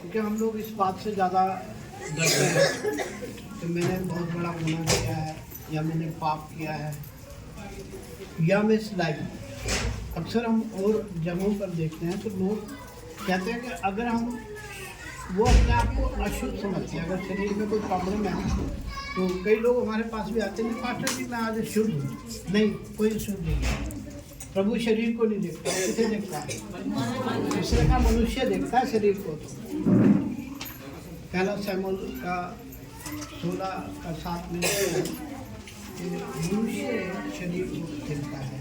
क्योंकि हम लोग इस बात से ज़्यादा डरते हैं कि मैंने बहुत बड़ा गुनाह किया है या मैंने पाप किया है या मैं लाइफ। अक्सर हम और जगहों पर देखते हैं तो लोग कहते हैं कि अगर हम वो अपने आप को अशुद्ध समझते हैं, अगर शरीर में कोई प्रॉब्लम है तो कई लोग हमारे पास भी आते हैं, पास्टर जी मैं आज शुद्ध हूँ। नहीं, कोई शुद्ध नहीं है। प्रभु शरीर को नहीं देखता, किसे देखता है? दूसरे का मनुष्य देखता है शरीर को। तो पहला सैमुएल का 16:7 में मनुष्य शरीर को देखता है,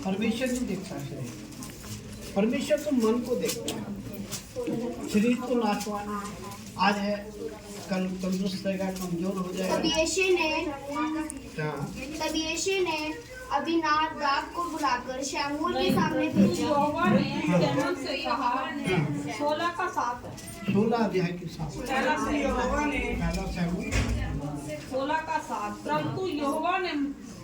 परमेश्वर नहीं देखता शरीर। परमेश्वर तो मन को देखता है, शरीर को नाशवान आज है, कल तंदुरुस्त रहेगा, कमजोर हो जाएगा। तब यीशु ने अबीनादाब को बुलाकर शमूएल के सामने भेजा। यहोवा ने शमूएल से कहा, 16 अध्याय की 7। पहला शमूएल 16:7। परंतु यहोवा ने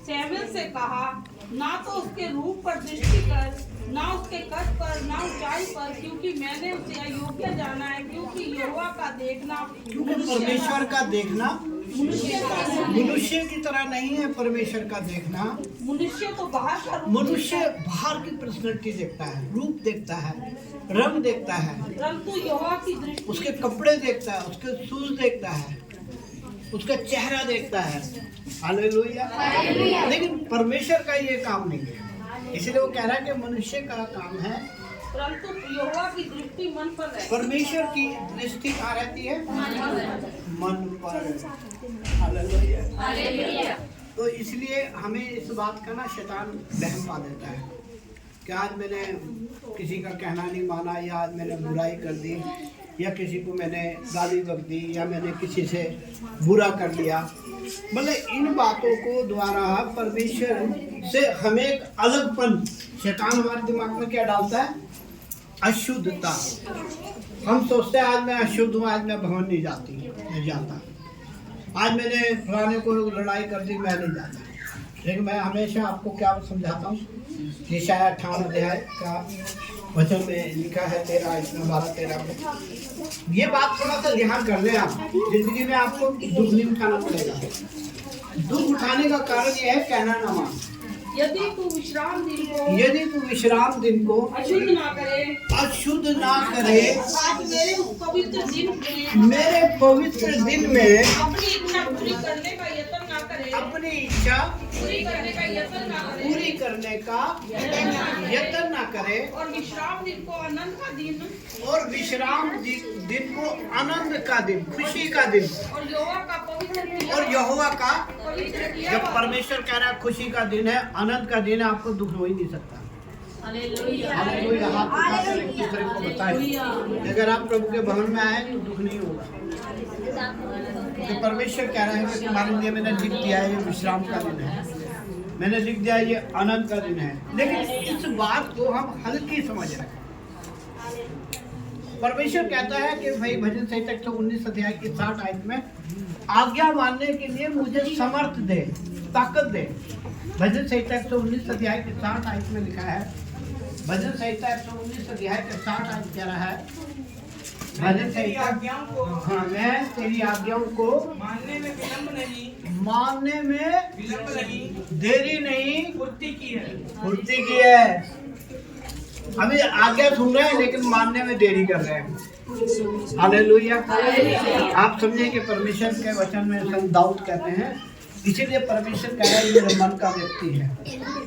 शमूएल से कहा, ना तो उसके रूप पर दृष्टि कर, ना उसके कद पर, ना ऊंचाई पर, क्योंकि मैंने उसे अयोग्य जाना है। क्योंकि यहोवा का देखना, परमेश्वर का देखना मनुष्य की तरह नहीं है। परमेश्वर का देखना, मनुष्य तो बाहर का रूप मनुष्य बाहर की पर्सनैलिटी देखता है, रूप देखता है, रंग देखता है, परंतु यहोवा की दृष्टि उसके कपड़े देखता है, उसके शूज देखता है, उसका चेहरा देखता है। हालेलुया। लेकिन परमेश्वर का ये काम नहीं है, इसलिए वो कह रहा है कि मनुष्य का काम है, परंतु यहोवा की दृष्टि मन पर है। परमेश्वर की दृष्टि कहाँ रहती है? मन पर। हालेलुया। तो इसलिए हमें इस बात का ना शैतान बहम पा देता है कि आज मैंने किसी का कहना नहीं माना, या आज मैंने बुराई कर दी, या किसी को मैंने गाली बक दी, या मैंने किसी से बुरा कर लिया। मतलब इन बातों को द्वारा परमेश्वर से हमें एक अलगपन, शैतान हमारे दिमाग में क्या डालता है? अशुद्धता। हम सोचते हैं आज मैं अशुद्ध हूँ, आज मैं भवन नहीं जाता, आज मैंने फलाने को लड़ाई कर दी, मैं नहीं जाता। लेकिन मैं हमेशा आपको क्या समझाता हूँ, यशायाह 58 अध्याय का वचन में लिखा है 13 में। ये बात थोड़ा सा ध्यान कर लें आप, जिंदगी में आपको दुख नहीं उठाना पड़ेगा। दुख उठाने का कारण ये है कहना ना मान। यदि तू विश्राम दिन को अशुद्ध ना करे, आज मेरे पवित्र दिन में अपनी इच्छा पूरी करने का यत्न ना करे, अपनी इच्छा पूरी करने का यत्न ना करे, पूरी करने का यत्न ना करे, और विश्राम दिन को आनंद का दिन, और विश्राम दिन को आनंद का दिन, खुशी का दिन, और यहोवा का पवित्र और यहोवा का। किया। जब परमेश्वर कह रहा है खुशी का दिन है, आनंद का दिन है, आपको दुख हो ही नहीं सकता। हालेलुया। हालेलुया। हाथ उठाकर एक दूसरे को बताएं, अगर आप प्रभु के भवन में आए तो दुख नहीं होगा। तो परमेश्वर कह रहा है कि तुम्हारे लिए मैंने लिख दिया है ये विश्राम का दिन है, मैंने लिख दिया ये आनंद का दिन है। लेकिन इस बात को हम हल्की समझ रहे हैं। परमेश्वर कहता है कि भाई भजन संहिता 119 अध्याय की 60 आयत में, आज्ञा मानने के लिए मुझे समर्थ दे, ताकत दे। भजन संहिता 119 अध्याय के 60 आयत में लिखा है, भजन संहिता 119 अध्याय के 60 आयत कह रहा है, भजन संहिता आज्ञाओं को, हाँ, मैं तेरी आज्ञाओं को मानने में विलंब नहीं, देरी नहीं, फुर्ती की है। अभी आज्ञा सुन रहे हैं लेकिन मानने में देरी कर रहे हैं। हालेलुया। आप समझे कि परमेश्वर के वचन में संत दाऊद कहते हैं, इसीलिए परमेश्वर कह रहा है मेरे मन का व्यक्ति है।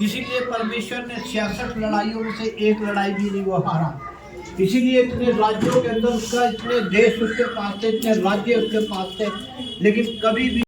इसीलिए परमेश्वर ने 66 लड़ाइयों में से एक लड़ाई भी नहीं वो हारा। इसीलिए इतने राज्यों के अंदर उसका, इतने देश उसके पास थे, इतने राज्य उसके पास थे, लेकिन कभी भी